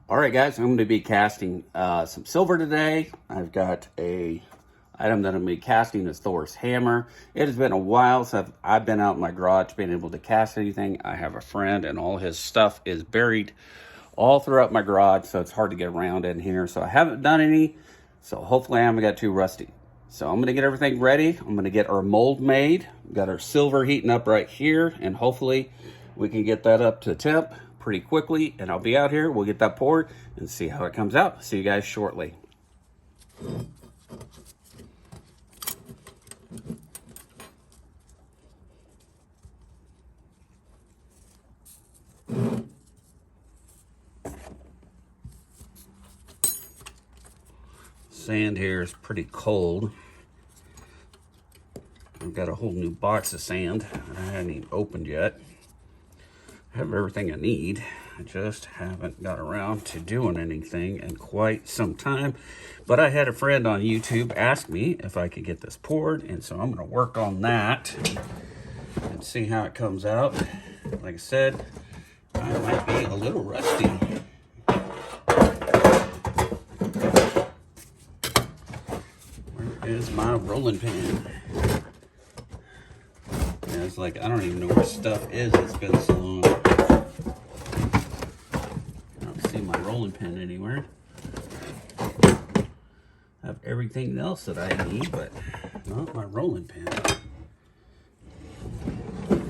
All right, guys, I'm going to be casting some silver today. I've got a item that I'm going to be casting is Thor's hammer. It has been a while since I've been out in my garage being able to cast anything. I have a friend and all his stuff is buried all throughout my garage, so it's hard to get around in here. So I haven't done any, so hopefully I haven't got too rusty. So I'm going to get everything ready. I'm going to get our mold made. We've got our silver heating up right here, and hopefully we can get that up to temp pretty quickly, and I'll be out here. We'll get that poured and see how it comes out. See you guys shortly. Sand here is pretty cold. I've got a whole new box of sand that I haven't even opened yet. I have everything I need. I just haven't got around to doing anything in quite some time. But I had a friend on YouTube ask me if I could get this poured, and so I'm going to work on that and see how it comes out. Like I said, I might be a little rusty. Where is my rolling pin? Yeah, it's like I don't even know where stuff is. It's been so long. I don't see my rolling pin anywhere. I have everything else that I need, but not my rolling pin. I'm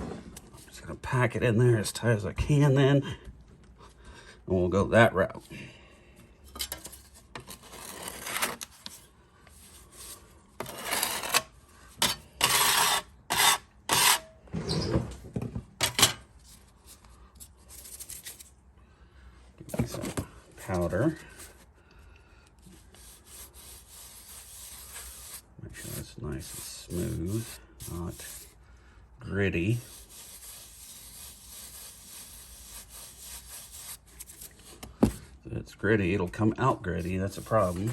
just gonna pack it in there as tight as I can then, and we'll go that route. Give me some powder. Make sure it's nice and smooth, not gritty. If it's gritty, it'll come out gritty. That's a problem.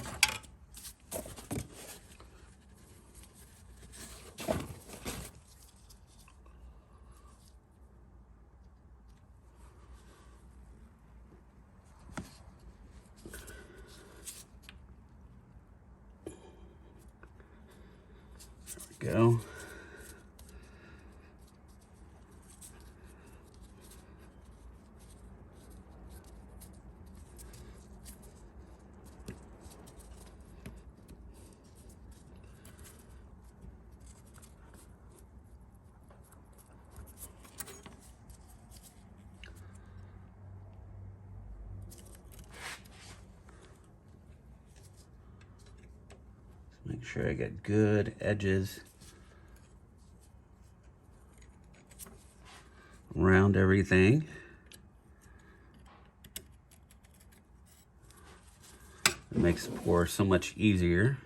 There we go. Make sure I get good edges around everything. It makes the pour so much easier.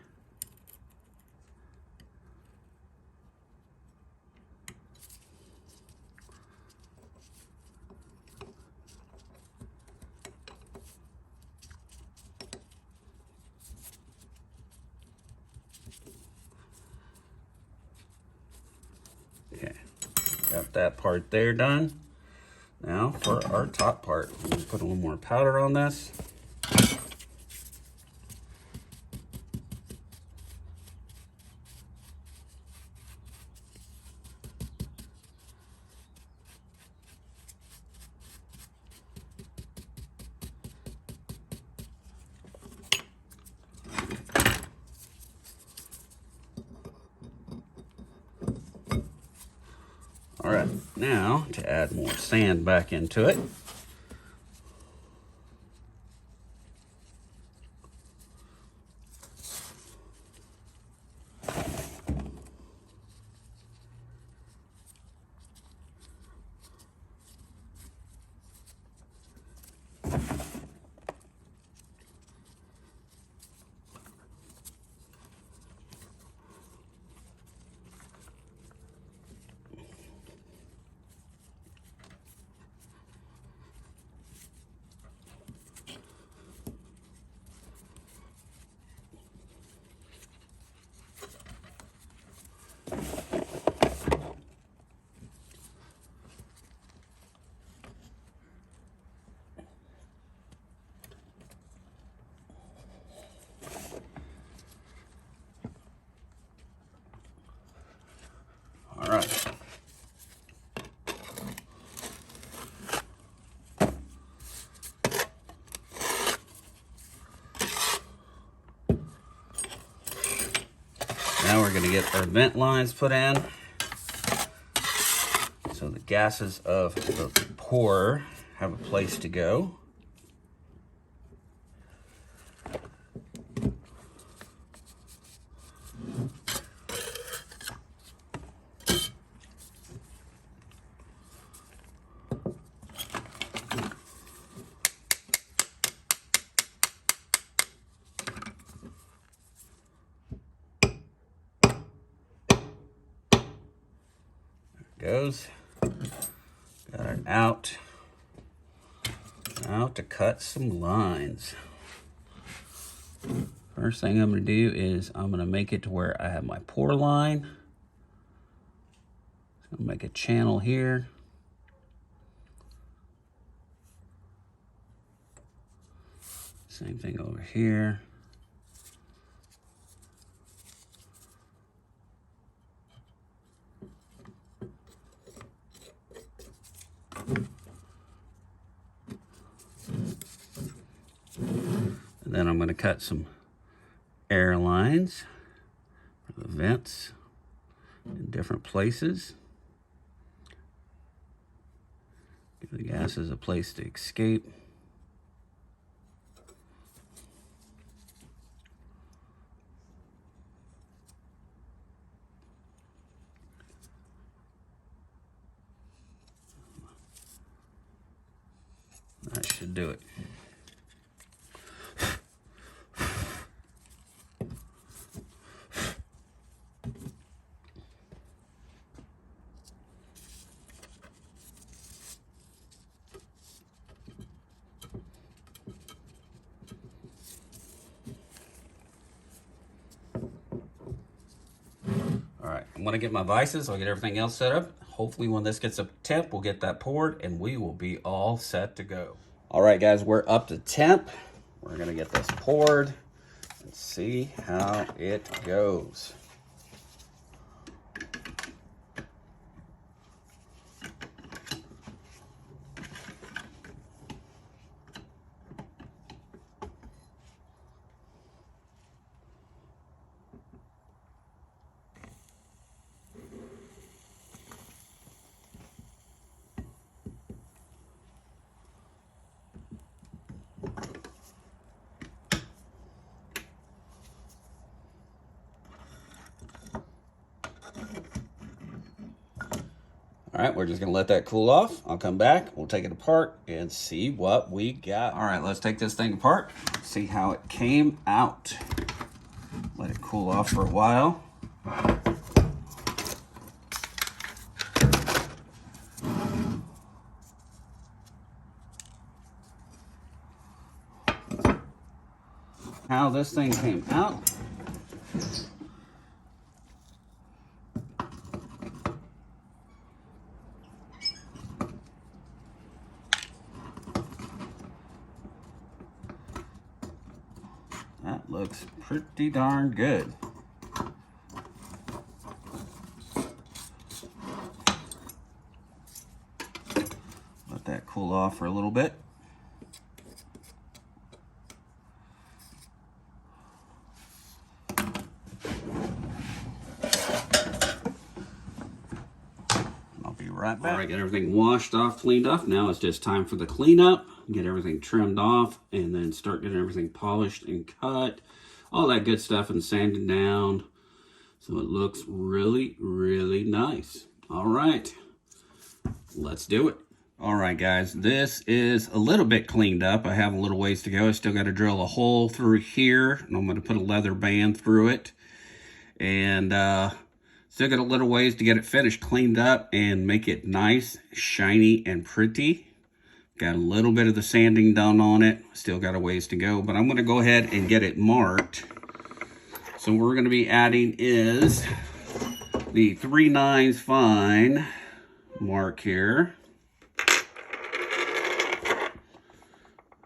Okay, got that part there done. Now for our top part, I'm gonna put a little more powder on this. All right, now to add more sand back into it. Now we're going to get our vent lines put in. So the gases of the pour have a place to go. Goes. Got it out. Now to cut some lines. First thing I'm going to do is I'm going to make it to where I have my pour line. So I'll make a channel here. Same thing over here. And then I'm going to cut some air lines for the vents in different places. Give the gases a place to escape. That should do it. All right, I'm gonna get my vices, I'll get everything else set up. Hopefully when this gets up to temp, we'll get that poured and we will be all set to go. All right, guys, we're up to temp. We're gonna get this poured and see how it goes. All right, we're just gonna let that cool off. I'll come back, we'll take it apart and see what we got. All right, let's take this thing apart, see how it came out. Let it cool off for a while. How this thing came out. That looks pretty darn good. Let that cool off for a little bit. I'll be right back. All right, get everything washed off, cleaned up. Now it's just time for the cleanup. Get everything trimmed off and then start getting everything polished and cut. All that good stuff and sanded down. So it looks really, really nice. All right, let's do it. All right, guys, this is a little bit cleaned up. I have a little ways to go. I still got to drill a hole through here, and I'm going to put a leather band through it. And still got a little ways to get it finished, cleaned up, and make it nice, shiny, and pretty. Got a little bit of the sanding done on it. Still got a ways to go, but I'm going to go ahead and get it marked. So what we're going to be adding is the 3/9 fine mark here.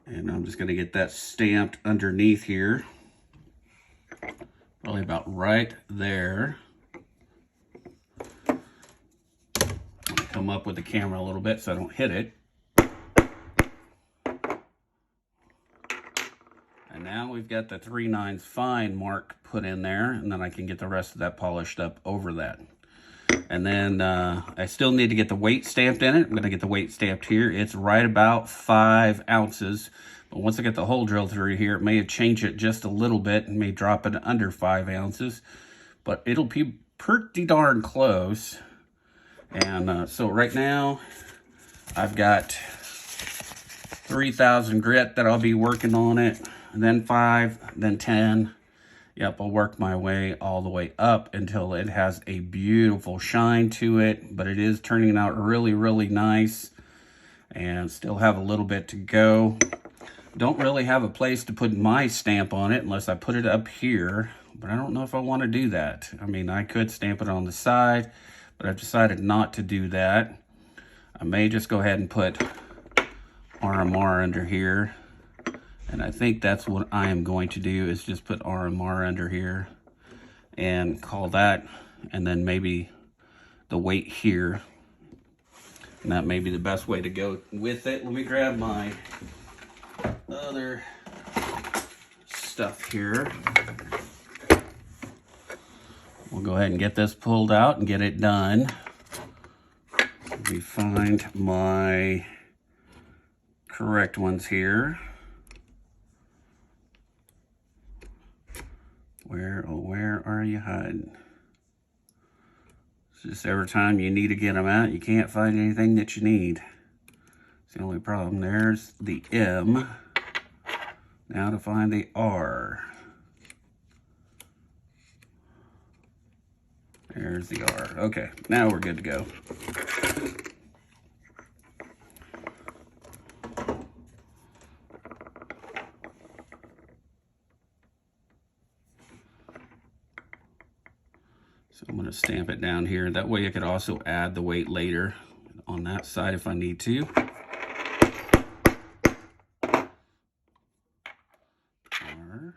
And I'm just going to get that stamped underneath here. Probably about right there. I'm going to come up with the camera a little bit so I don't hit it. And now we've got the 3/9 fine mark put in there, and then I can get the rest of that polished up over that. And then I still need to get the weight stamped in it. I'm going to get the weight stamped here. It's right about 5 ounces. But once I get the hole drilled through here, it may have changed it just a little bit and may drop it under 5 ounces. But it'll be pretty darn close. And so right now, I've got 3,000 grit that I'll be working on it. And then 5, then 10. Yep, I'll work my way all the way up until it has a beautiful shine to it. But it is turning out really, really nice. And still have a little bit to go. Don't really have a place to put my stamp on it unless I put it up here. But I don't know if I want to do that. I mean, I could stamp it on the side, but I've decided not to do that. I may just go ahead and put RMR under here. And I think that's what I am going to do, is just put RMR under here and call that, and then maybe the weight here. And that may be the best way to go with it. Let me grab my other stuff here. We'll go ahead and get this pulled out and get it done. Let me find my correct ones here. Where are you hiding? It's just every time you need to get them out, you can't find anything that you need. It's the only problem. There's the M. Now to find the R. There's the R. Okay, now we're good to go. So I'm going to stamp it down here. That way I could also add the weight later on that side if I need to. R.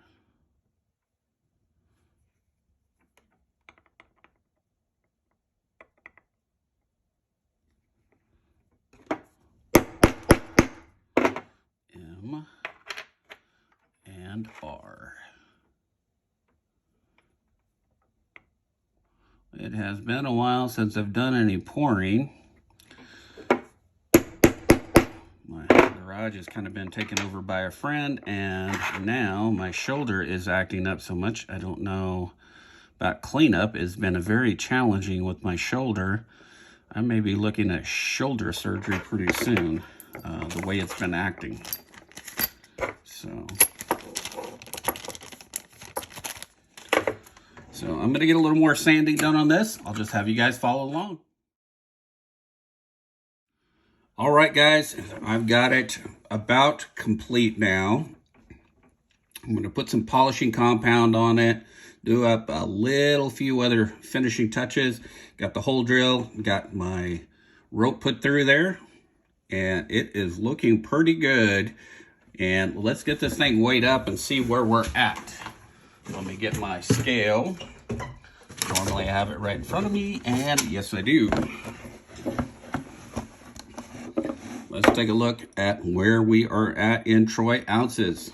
M. And R. It has been a while since I've done any pouring. My garage has kind of been taken over by a friend, and now my shoulder is acting up so much. I don't know about cleanup. It's been a very challenging with my shoulder. I may be looking at shoulder surgery pretty soon, the way it's been acting. So I'm going to get a little more sanding done on this. I'll just have you guys follow along. All right, guys, I've got it about complete now. I'm going to put some polishing compound on it, do up a little few other finishing touches. Got the hole drill, got my rope put through there, and it is looking pretty good. And let's get this thing weighed up and see where we're at. Let me get my scale. Normally I have it right in front of me, and yes I do. Let's take a look at where we are at in troy ounces.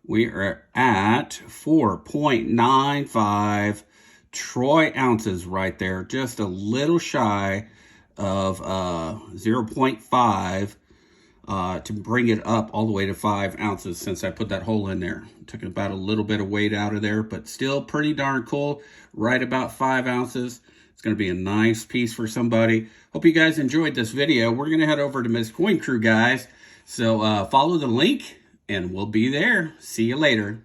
We are at 4.95 troy ounces right there, just a little shy of 0.5 to bring it up all the way to 5 ounces since I put that hole in there. Took about a little bit of weight out of there, but still pretty darn cool. Right about 5 ounces. It's going to be a nice piece for somebody. Hope you guys enjoyed this video. We're going to head over to Miss Coin Crew, guys. So follow the link and we'll be there. See you later.